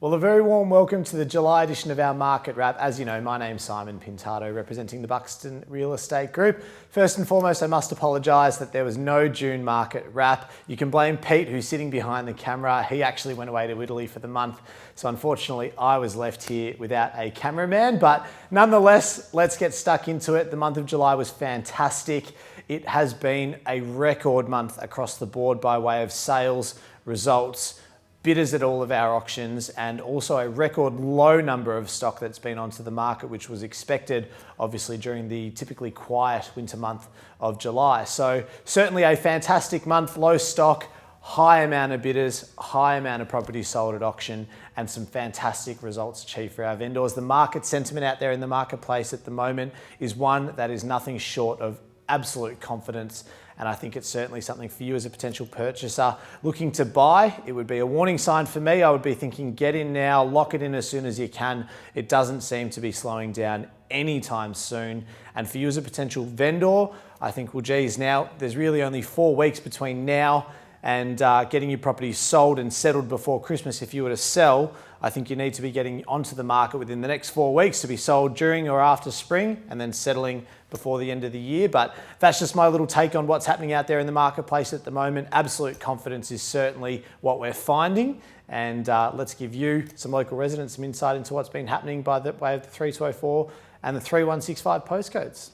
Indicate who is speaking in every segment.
Speaker 1: Well, a very warm welcome to the July edition of our Market Wrap. As you know, my name's Simon Pintado, representing the Buxton Real Estate Group. First and foremost, I must apologise that there was no June Market Wrap. You can blame Pete, who's sitting behind the camera. He actually went away to Italy for the month. So unfortunately, I was left here without a cameraman. But nonetheless, let's get stuck into it. The month of July was fantastic. It has been a record month across the board by way of sales, results, bidders at all of our auctions, and also a record low number of stock that's been onto the market, which was expected obviously during the typically quiet winter month of July. So certainly a fantastic month, low stock, high amount of bidders, high amount of properties sold at auction, and some fantastic results achieved for our vendors. The market sentiment out there in the marketplace at the moment is one that is nothing short of absolute confidence. And I think it's certainly something for you as a potential purchaser looking to buy. It would be a warning sign for me. I would be thinking, get in now, lock it in as soon as you can. It doesn't seem to be slowing down anytime soon. And for you as a potential vendor, I think, well, geez, now there's really only 4 weeks between now and getting your property sold and settled before Christmas. If you were to sell, I think you need to be getting onto the market within the next 4 weeks to be sold during or after spring and then settling before the end of the year. But that's just my little take on what's happening out there in the marketplace at the moment. Absolute confidence is certainly what we're finding. And let's give you, some local residents, some insight into what's been happening by the way of the 3204 and the 3165 postcodes.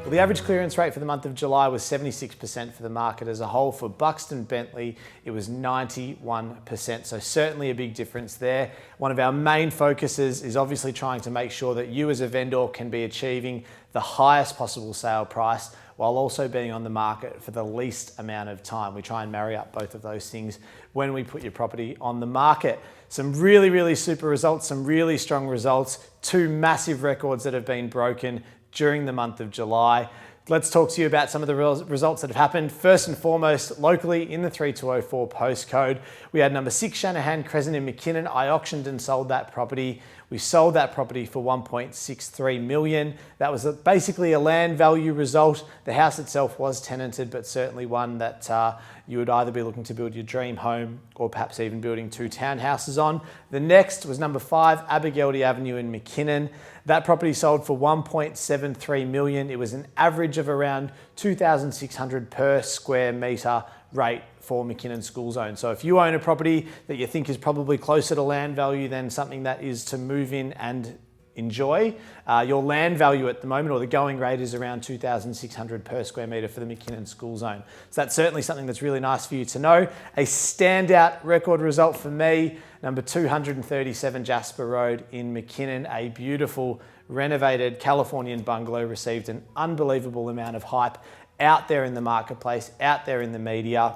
Speaker 1: The average clearance rate for the month of July was 76% for the market as a whole. For Buxton Bentley, it was 91%. So certainly a big difference there. One of our main focuses is obviously trying to make sure that you as a vendor can be achieving the highest possible sale price while also being on the market for the least amount of time. We try and marry up both of those things when we put your property on the market. Some really super results, some really strong results, 2 massive records that have been broken during the month of July. Let's talk to you about some of the results that have happened. First and foremost, locally in the 3204 postcode, we had number 6 Shanahan Crescent in McKinnon. I auctioned and sold that property. We sold that property for $1.63 million. That was basically a land value result. The house itself was tenanted, but certainly one that you would either be looking to build your dream home or perhaps even building 2 townhouses on. The next was number 5 Abergeldy Avenue in McKinnon. That property sold for $1.73 million. It was an average of around $2,600 per square metre rate for McKinnon School Zone. So if you own a property that you think is probably closer to land value than something that is to move in and enjoy, your land value at the moment, or the going rate, is around $2,600 per square metre for the McKinnon School Zone. So that's certainly something that's really nice for you to know. A standout record result for me, number 237 Jasper Road in McKinnon, a beautiful renovated Californian bungalow, received an unbelievable amount of hype out there in the marketplace, out there in the media.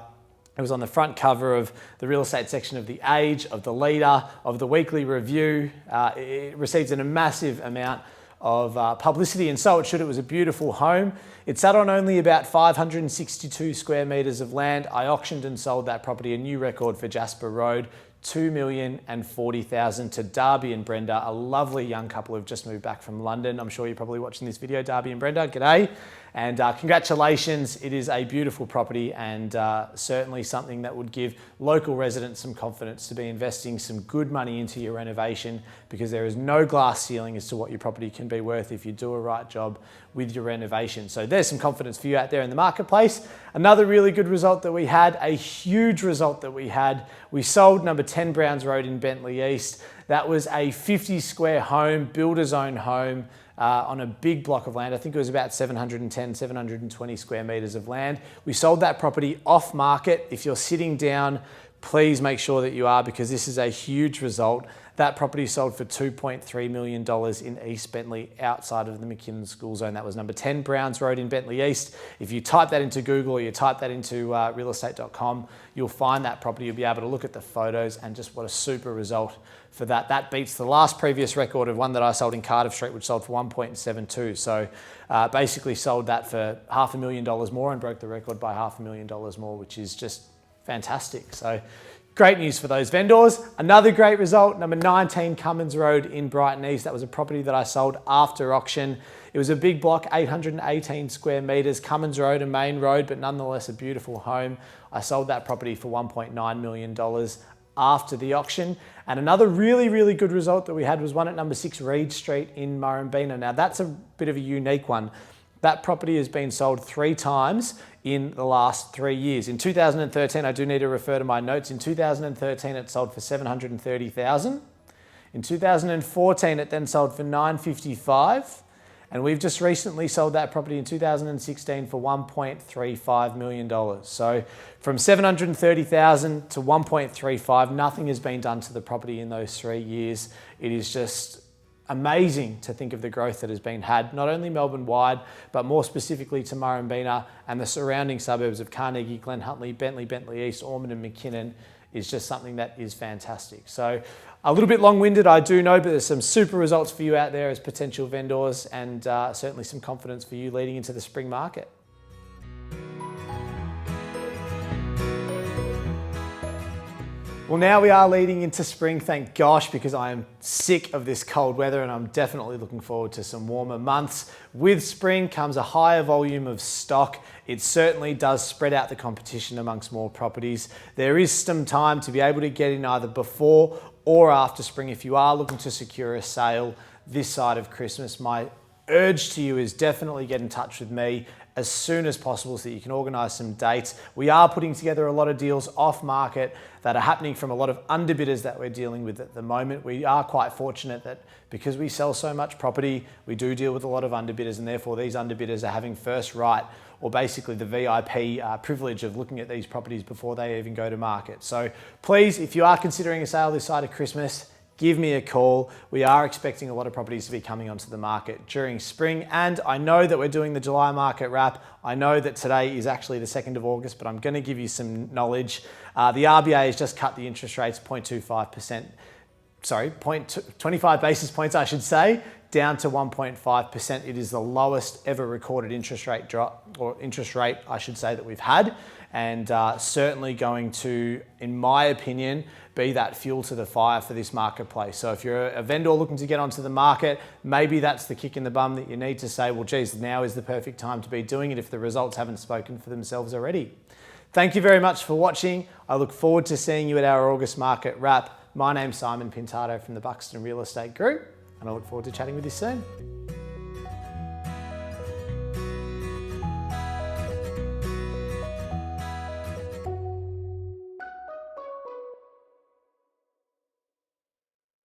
Speaker 1: It was on the front cover of the real estate section of The Age, of The Leader, of the Weekly Review. It received a massive amount of publicity, and so it should. It was a beautiful home. It sat on only about 562 square metres of land. I auctioned and sold that property, a new record for Jasper Road, $2,040,000 to Darby and Brenda, a lovely young couple who've just moved back from London. I'm sure you're probably watching this video, Darby and Brenda. G'day. And congratulations. It is a beautiful property and certainly something that would give local residents some confidence to be investing some good money into your renovation, because there is no glass ceiling as to what your property can be worth if you do a right job with your renovation. So there's some confidence for you out there in the marketplace. Another really good result that we had, a huge result that we had, we sold number 10 Browns Road in Bentley East. That was a 50 square home, builder's own home, on a big block of land. I think it was about 720 square metres of land. We sold that property off market. If you're sitting down, please make sure that you are, because this is a huge result. That property sold for $2.3 million in East Bentley, outside of the McKinnon School Zone. That was number 10 Browns Road in Bentley East. If you type that into Google or you type that into realestate.com, you'll find that property. You'll be able to look at the photos, and just what a super result for that. That beats the last previous record of one that I sold in Cardiff Street, which sold for $1.72. So basically sold that for $500,000 more and broke the record by $500,000 more, which is just fantastic. So Great news for those vendors. Another great result, number 19 Cummins Road in Brighton East. That was a property that I sold after auction. It was a big block, 818 square metres, Cummins Road, a main road, but nonetheless a beautiful home. I sold that property for $1.9 million after the auction. And another really, really good result that we had was one at number 6 Reed Street in Murrumbeena. Now that's a bit of a unique one. That property has been sold 3 times in the last 3 years. In 2013, I do need to refer to my notes. In 2013, it sold for $730,000. In 2014, it then sold for $955,000. And we've just recently sold that property in 2016 for $1.35 million. So from $730,000 to $1.35, nothing has been done to the property in those 3 years. It is just amazing to think of the growth that has been had, not only Melbourne wide, but more specifically to Murrumbeena and the surrounding suburbs of Carnegie, Glen Huntly, Bentley East, Ormond and McKinnon is just something that is fantastic. So a little bit long-winded, I do know, but there's some super results for you out there as potential vendors and certainly some confidence for you leading into the spring market. Well, now we are leading into spring, thank gosh, because I am sick of this cold weather and I'm definitely looking forward to some warmer months. With spring comes a higher volume of stock. It certainly does spread out the competition amongst more properties. There is some time to be able to get in either before or after spring if you are looking to secure a sale this side of Christmas. My urge to you is definitely get in touch with me as soon as possible so that you can organise some dates. We are putting together a lot of deals off market that are happening from a lot of underbidders that we're dealing with at the moment. We are quite fortunate that because we sell so much property, we do deal with a lot of underbidders, and therefore these underbidders are having first right, or basically the VIP privilege of looking at these properties before they even go to market. So please, if you are considering a sale this side of Christmas, give me a call. We are expecting a lot of properties to be coming onto the market during spring. And I know that we're doing the July market wrap. I know that today is actually the 2nd of August, but I'm going to give you some knowledge. The RBA has just cut the interest rates 0.25%, sorry, 25 basis points, I should say, down to 1.5%. It is the lowest ever recorded interest rate drop, or interest rate, I should say, that we've had. And certainly going to, in my opinion, be that fuel to the fire for this marketplace. So if you're a vendor looking to get onto the market, maybe that's the kick in the bum that you need to say, well, geez, now is the perfect time to be doing it if the results haven't spoken for themselves already. Thank you very much for watching. I look forward to seeing you at our August market wrap. My name's Simon Pintado from the Buxton Real Estate Group, and I look forward to chatting with you soon.